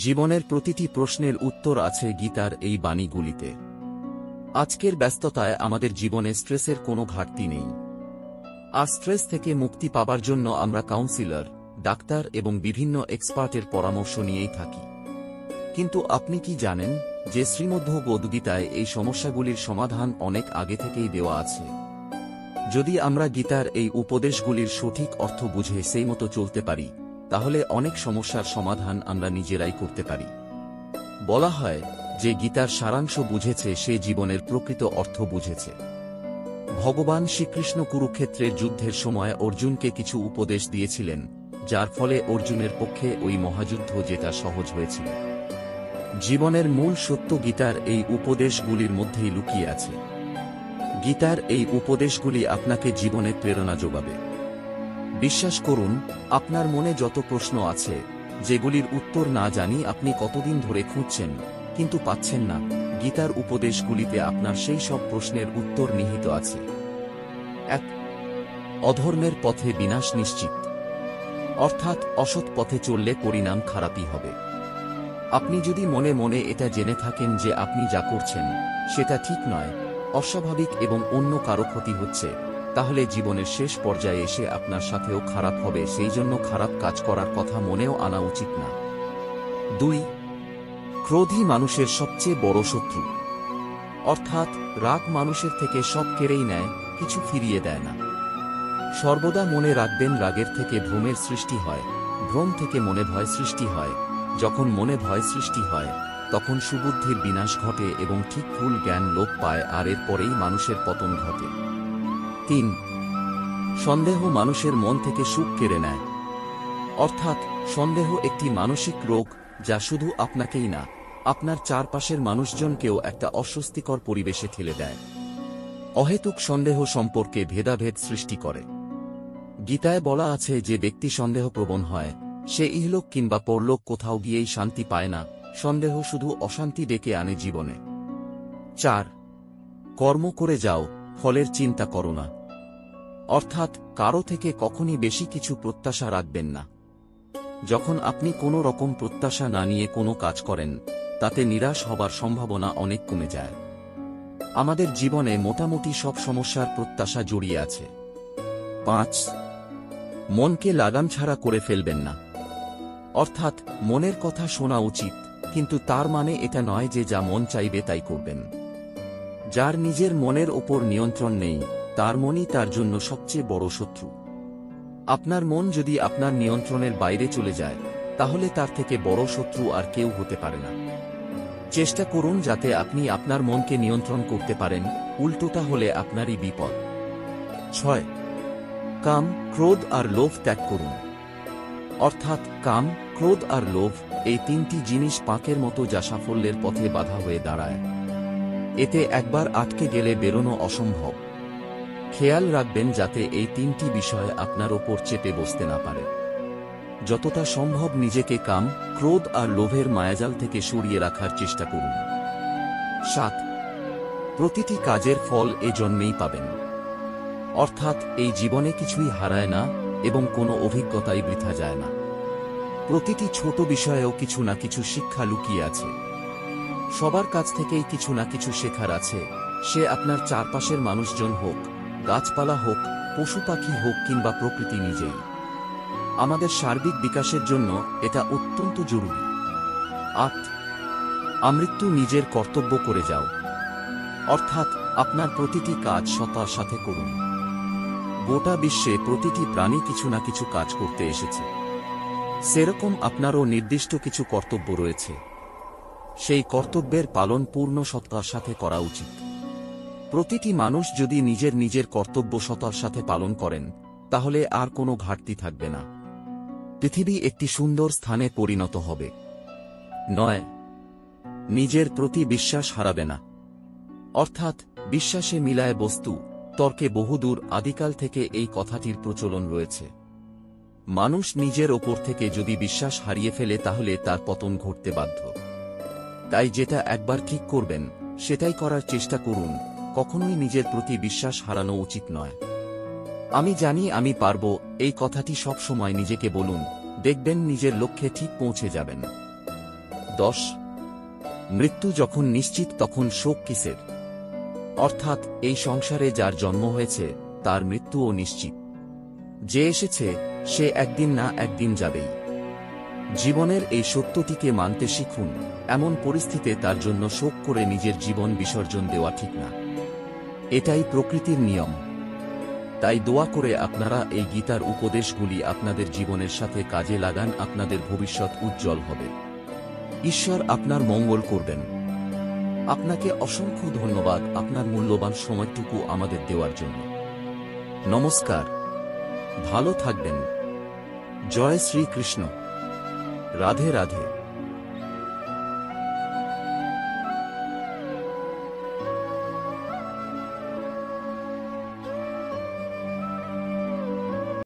জীবনের প্রতিটি প্রশ্নের উত্তর আছে গীতার এই বাণীগুলিতে। আজকের ব্যস্ততায় আমাদের জীবনে স্ট্রেসের কোনো ঘাটতি নেই। আর স্ট্রেস থেকে মুক্তি পাবার জন্য আমরা কাউন্সিলর, ডাক্তার এবং বিভিন্ন এক্সপার্টের পরামর্শ নিয়েই থাকি। কিন্তু আপনি কি জানেন যে শ্রীমদ্ভগবদ্গীতায় এই সমস্যাগুলির সমাধান অনেক আগে থেকেই দেওয়া আছে? যদি আমরা গীতার এই উপদেশগুলির সঠিক অর্থ বুঝে সেই মতো চলতে পারি, তাহলে অনেক সমস্যার সমাধান আমরা নিজেরাই করতে পারি। বলা হয় যে গীতার সারাংশ বুঝেছে সে জীবনের প্রকৃত অর্থ বুঝেছে। ভগবান শ্রীকৃষ্ণ কুরুক্ষেত্রের যুদ্ধের সময় অর্জুনকে কিছু উপদেশ দিয়েছিলেন, যার ফলে অর্জুনের পক্ষে ওই মহাযুদ্ধ যেটা সহজ হয়েছিল। জীবনের মূল সত্য গীতার এই উপদেশগুলির মধ্যেই লুকিয়ে আছে। গীতার এই উপদেশগুলি আপনাকে জীবনে প্রেরণা যোগাবে। বিশ্বাস করুন, আপনার মনে যত প্রশ্ন আছে, যেগুলির উত্তর না জানি আপনি কতদিন ধরে খুঁজছেন কিন্তু পাচ্ছেন না, গীতার উপদেশগুলিতে আপনার সেই সব প্রশ্নের উত্তর নিহিত আছে। 1. অধর্মের পথে বিনাশ নিশ্চিত। অর্থাৎ অসৎ পথে চললে পরিণাম খারাপই হবে। আপনি যদি মনে মনে এটা জেনে থাকেন যে আপনি যা করছেন সেটা ঠিক নয়, অস্বাভাবিক এবং অন্য কারো ক্ষতি হচ্ছে, তাহলে জীবনের শেষ পর্যায়ে এসে আপনার সাথেও খারাপ হবে, সেই জন্য খারাপ কাজ করার কথা মনেও আনা উচিত না। 2. ক্রোধই মানুষের সবচেয়ে বড় শত্রু। অর্থাৎ রাগ মানুষের থেকে সব কেড়েই নেয়, কিছু ফিরিয়ে দেয় না। সর্বদা মনে রাখবেন, রাগের থেকে ভ্রমের সৃষ্টি হয়, ভ্রম থেকে মনে ভয় সৃষ্টি হয়, যখন মনে ভয় সৃষ্টি হয় তখন সুবুদ্ধির বিনাশ ঘটে এবং ঠিক ভুল জ্ঞান লোপ পায়, আর এর পরেই মানুষের পতন ঘটে। 3. সন্দেহ মানুষের মন থেকে সুখ কেড়ে নেয়। অর্থাৎ সন্দেহ একটি মানসিক রোগ, যা শুধু আপনাকেই না, আপনার চারপাশের মানুষজনকেও একটা অস্বস্তিকর পরিবেশে ঠেলে দেয়। অহেতুক সন্দেহ সম্পর্কে ভেদাভেদ সৃষ্টি করে। গীতায় বলা আছে যে ব্যক্তি সন্দেহপ্রবণ হয় সে ইহলোক কিংবা পরলোক কোথাও গিয়েই শান্তি পায় না, সন্দেহ শুধু অশান্তি ডেকে আনে জীবনে। 4. কর্ম করে যাও, ফলের চিন্তা করো না। অর্থাৎ কারো থেকে কখনই বেশি কিছু প্রত্যাশা রাখবেন না। যখন আপনি কোনো রকম প্রত্যাশা না নিয়ে কোনো কাজ করেন, তাতে নিরাশ হবার সম্ভাবনা অনেক কমে যায়। আমাদের জীবনে মোটামুটি সব সমস্যার প্রত্যাশা জড়িয়ে আছে। 5. মনকে লাগাম ছাড়া করে ফেলবেন না। অর্থাৎ মনের কথা শোনা উচিত, কিন্তু তার মানে এটা নয় যে যা মন চাইবে তাই করবেন। যার নিজের মনের ওপর নিয়ন্ত্রণ নেই, তার মনই তার জন্য সবচেয়ে বড় শত্রু। আপনার মন যদি আপনার নিয়ন্ত্রণের বাইরে চলে যায়, তাহলে তার থেকে বড় শত্রু আর কেউ হতে পারে না। চেষ্টা করুন যাতে আপনি আপনার মনকে নিয়ন্ত্রণ করতে পারেন, উল্টোটা হলে আপনারই বিপদ। 6. কাম, ক্রোধ আর লোভ ত্যাগ করুন। অর্থাৎ কাম, ক্রোধ আর লোভ, এই তিনটি জিনিস পাকের মতো, যা সাফল্যের পথে বাধা হয়ে দাঁড়ায়। এতে একবার আটকে গেলে বেরোনো অসম্ভব। খেয়াল রাখবেন যাতে এই তিনটি বিষয় আপনার ওপর চেপে বসতে না পারে। যতটা সম্ভব নিজেকে কাম, ক্রোধ আর লোভের মায়াজাল থেকে সরিয়ে রাখার চেষ্টা করুন। 7. প্রতিটি কাজের ফল এ জন্মেই পাবেন। অর্থাৎ এই জীবনে কিছুই হারায় না এবং কোনো অভিজ্ঞতাই বৃথা যায় না। প্রতিটি ছোট বিষয়েও কিছু না কিছু শিক্ষা লুকিয়ে আছে। সবার কাছ থেকেই কিছু না কিছু শেখার আছে, সে আপনার চারপাশের মানুষজন হোক, গাছপালা হোক, পশু পাখি হোক কিংবা প্রকৃতি নিজেই। আমাদের সার্বিক বিকাশের জন্য এটা অত্যন্ত জরুরি। 8. আমৃত্যু নিজের কর্তব্য করে যাও। অর্থাৎ আপনার প্রতিটি কাজ সততার সাথে করুন। গোটা বিশ্বে প্রতিটি প্রাণী কিছু না কিছু কাজ করতে এসেছে। সেরকম আপনারও নির্দিষ্ট কিছু কর্তব্য রয়েছে। সেই কর্তব্যের পালন পূর্ণ সততার সাথে করা উচিত। প্রতিটি মানুষ যদি নিজের নিজের কর্তব্য সততার সাথে পালন করেন, তাহলে আর কোনো ঘাটতি থাকবে না। পৃথিবী একটি সুন্দর স্থানে পরিণত হবে। 9. নিজের প্রতি বিশ্বাস হারাবে না। অর্থাৎ বিশ্বাসে মিলায় বস্তু, তর্কে বহুদূর, আদিকাল থেকে এই কথাটির প্রচলন রয়েছে। মানুষ নিজের ওপর থেকে যদি বিশ্বাস হারিয়ে ফেলে তাহলে তার পতন ঘটতে বাধ্য। তাই যেটা একবার ঠিক করবেন সেটাই করার চেষ্টা করুন, কখনোই নিজের প্রতি বিশ্বাস হারানো উচিত নয়। আমি জানি আমি পারব, এই কথাটি সব সময় নিজেকে বলুন, দেখবেন নিজের লক্ষ্যে ঠিক পৌঁছে যাবেন। 10 মৃত্যু যখন নিশ্চিত তখন শোক কিসের? অর্থাৎ এই সংসারে যার জন্ম হয়েছে তার মৃত্যুও নিশ্চিত। যে এসেছে সে একদিন না একদিন যাবেই। জীবনের এই সত্যটিকে মানতে শিখুন। এমন পরিস্থিতিতে তার জন্য শোক করে নিজের জীবন বিসর্জন দেওয়া ঠিক না। এটাই প্রকৃতির নিয়ম। তাই দোয়া করে আপনারা এই গীতার উপদেশগুলি আপনাদের জীবনের সাথে কাজে লাগান, আপনাদের ভবিষ্যৎ উজ্জ্বল হবে। ঈশ্বর আপনার মঙ্গল করবেন। আপনাকে অসংখ্য ধন্যবাদ আপনার মূল্যবান সময়টুকু আমাদের দেওয়ার জন্য। নমস্কার, ভালো থাকবেন। জয় শ্রীকৃষ্ণ। রাধে রাধে।